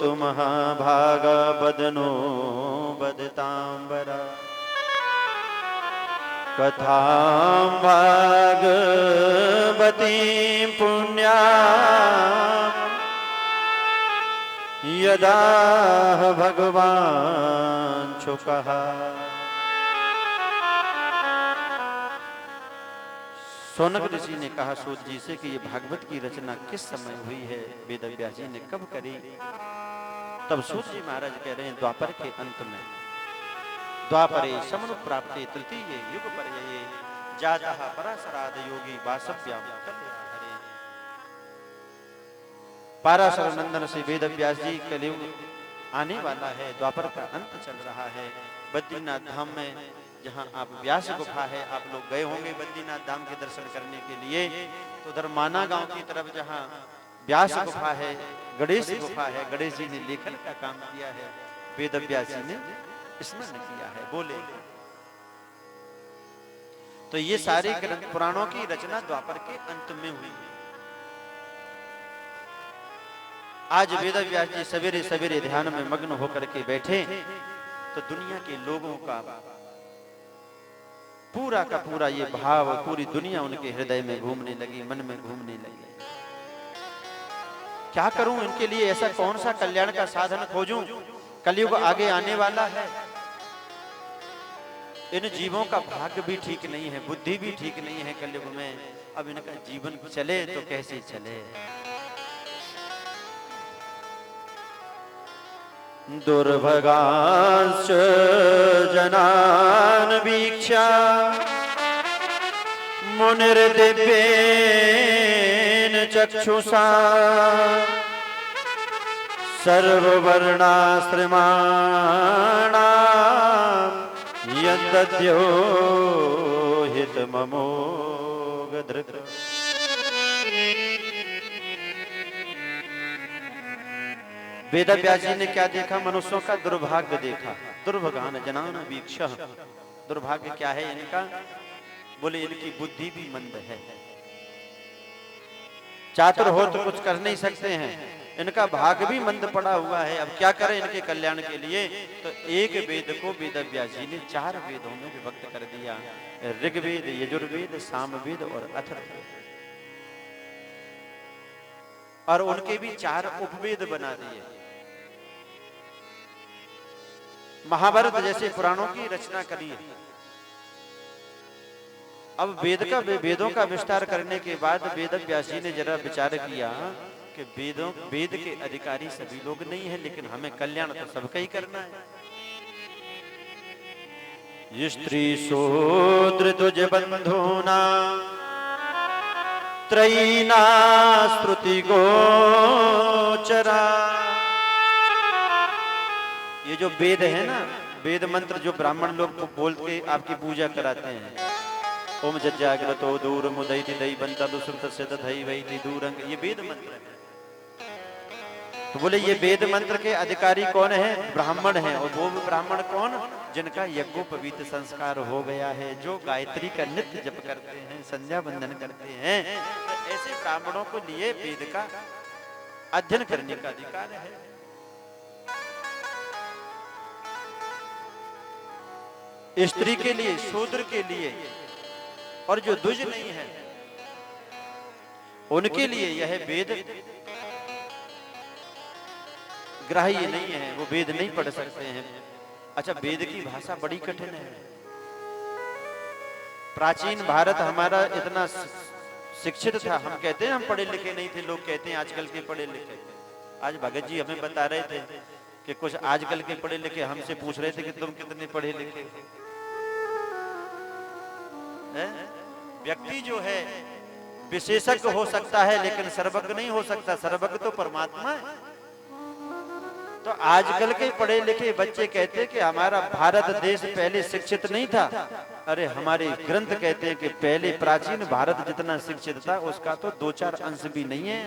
तु महाभागा बदनो बदतांबरा कथां भागवतीं पुण्यां यदा भगवान शुकः। शौनक ऋषि ने कहा सूत जी से कि ये भागवत की रचना किस समय हुई है, वेद व्यास जी ने कब करी? तब सूत जी महाराज कह रहे हैं द्वापर के अंत में। द्वापरे समनु प्राप्ते तृतीय युग पर्यये जातः पराशराद योगी वासव्याम कल्याणहरे। पराशर नंदन से वेद व्यास जी कलयुग आने वाला है, द्वापर का अंत चल रहा है। बद्रीनाथ धाम में जहां आप व्यास गुफा है, आप लोग गए होंगे बद्रीनाथ धाम के दर्शन करने के लिए, तो उधर माना गांव की तरफ जहां व्यास गुफा है, गणेश गुफा है, गणेश जी ने लेखन का काम किया है, वेद व्यास जी ने स्मरण किया है। बोले तो ये सारे ग्रंथ पुराणों की रचना द्वापर के अंत में हुई है। आज वेद व्यास जी सवेरे सवेरे ध्यान में मग्न होकर के बैठे तो दुनिया के लोगों का पूरा का पूरा ये भाव, पूरी दुनिया उनके हृदय में घूमने लगी, मन में घूमने लगी। क्या करूं इनके लिए, ऐसा कौन सा कल्याण का साधन खोजूं? कलयुग आगे आने वाला है, इन जीवों का भाग्य भी ठीक नहीं है, बुद्धि भी ठीक नहीं है कलयुग में। अब इनका जीवन चले तो कैसे चले? दुर्भगांश्च जनान् वीक्ष्य मुनिर्दिव्येन चक्षुषा सर्ववर्णाश्रमाणां यद्दद्यो हितममोघ धृत। वेद व्यास जी ने क्या देखा? मनुष्यों का दुर्भाग्य देखा। दुर्भगान जनान वीक्षः, दुर्भाग्य क्या है इनका? बोले इनकी बुद्धि भी मंद है, चातुर हो तो कुछ कर नहीं सकते हैं, इनका भाग भी मंद पड़ा हुआ है। अब क्या करें इनके कल्याण के लिए? तो एक वेद को वेद व्यास जी ने 4 वेदों में विभक्त कर दिया, ऋग्वेद, यजुर्वेद, सामवेद और अथर्ववेद, और उनके भी 4 उपवेद बना दिए। महाभारत जैसे पुराणों की रचना करी है। अब वेदों का विस्तार करने के बाद वेद व्यास जी ने जरा विचार किया कि वेद के अधिकारी सभी लोग नहीं है, लेकिन हमें कल्याण तो सबका ही करना है। स्त्री शूद्र तुझ बंधुना त्रयीना स्तुति गोचरा। ये जो वेद है ना, वेद मंत्र जो ब्राह्मण लोग बोल के आपकी पूजा कराते हैं, ओम जज्जाग्रतो दूर मुदयति दैवंता दुसुप्तस्य तथै वैति दूरंग, ये वेद मंत्र है। तो बोले ये वेद मंत्र के अधिकारी कौन है? ब्राह्मण हैं। और वो ब्राह्मण कौन? जिनका यज्ञोपवीत संस्कार हो गया है, जो गायत्री का नित्य जप करते हैं, संध्या वंदन करते हैं। तो ऐसे ब्राह्मणों को लिए वेद का अध्ययन करने का अधिकार है। स्त्री के लिए, शूद्र के लिए, और जो द्विज नहीं है उनके लिए यह वेद ग्राह्य नहीं है, वो वेद नहीं पढ़ सकते हैं। अच्छा, वेद की भाषा बड़ी कठिन है। प्राचीन भारत हमारा इतना शिक्षित था, हम कहते हैं हम पढ़े लिखे नहीं थे, लोग कहते हैं आजकल के पढ़े लिखे। आज भगत जी हमें बता रहे थे कि कुछ आजकल के पढ़े लिखे हमसे पूछ रहे थे कि तुम कितने पढ़े लिखे। व्यक्ति जो है विशेषज्ञ हो सकता है, लेकिन सर्वज्ञ नहीं हो सकता। सर्वज्ञ तो परमात्मा है। तो आजकल के पढ़े लिखे बच्चे कहते हैं कि हमारा भारत देश पहले शिक्षित नहीं था। अरे हमारे ग्रंथ कहते हैं कि पहले प्राचीन भारत जितना शिक्षित था उसका तो 2-4 अंश भी नहीं है।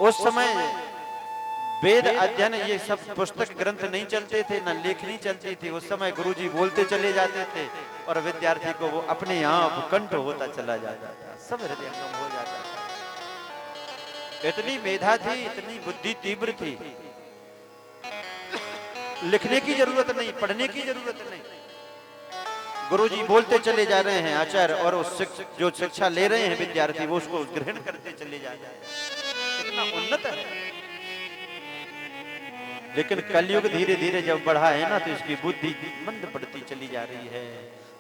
उस समय वेद अध्ययन ये सब पुस्तक ग्रंथ नहीं चलते थे, न लेखनी चलती थी। उस समय गुरुजी बोलते चले जाते थे और विद्यार्थी को वो अपने आप कंठ होता चला जाता था, सब हृदयंगम हो जाता था। इतनी मेधा थी, इतनी बुद्धि तीव्र थी, लिखने की जरूरत नहीं, पढ़ने की जरूरत नहीं। गुरुजी बोलते चले जा रहे हैं आचार्य, और उस जो शिक्षा ले रहे हैं विद्यार्थी वो उसको ग्रहण करते चले जा रहे हैं। इतना उन्नत है। लेकिन कलयुग धीरे धीरे जब बढ़ा है ना, तो इसकी बुद्धि मंद पड़ती चली जा रही है।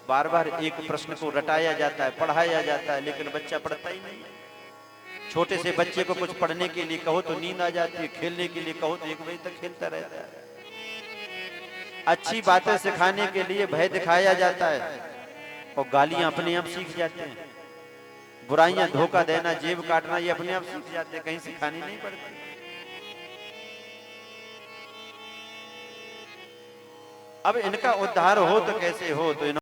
बार बार एक प्रश्न को रटाया जाता है, पढ़ाया जाता है, लेकिन बच्चा पढ़ता ही नहीं। छोटे से बच्चे को कुछ पढ़ने के लिए कहो तो नींद आ जाती है, खेलने के लिए कहो तो 1 बजे तक खेलता रहता है। अच्छी बातें सिखाने के लिए भय दिखाया जाता है और गालियां अपने आप सीख जाते हैं। बुराइयां, धोखा देना, जेब काटना, ये अपने आप सीख जाते हैं, कहीं सिखानी नहीं पड़ती। अब इनका उद्धार हो तो कैसे हो, तो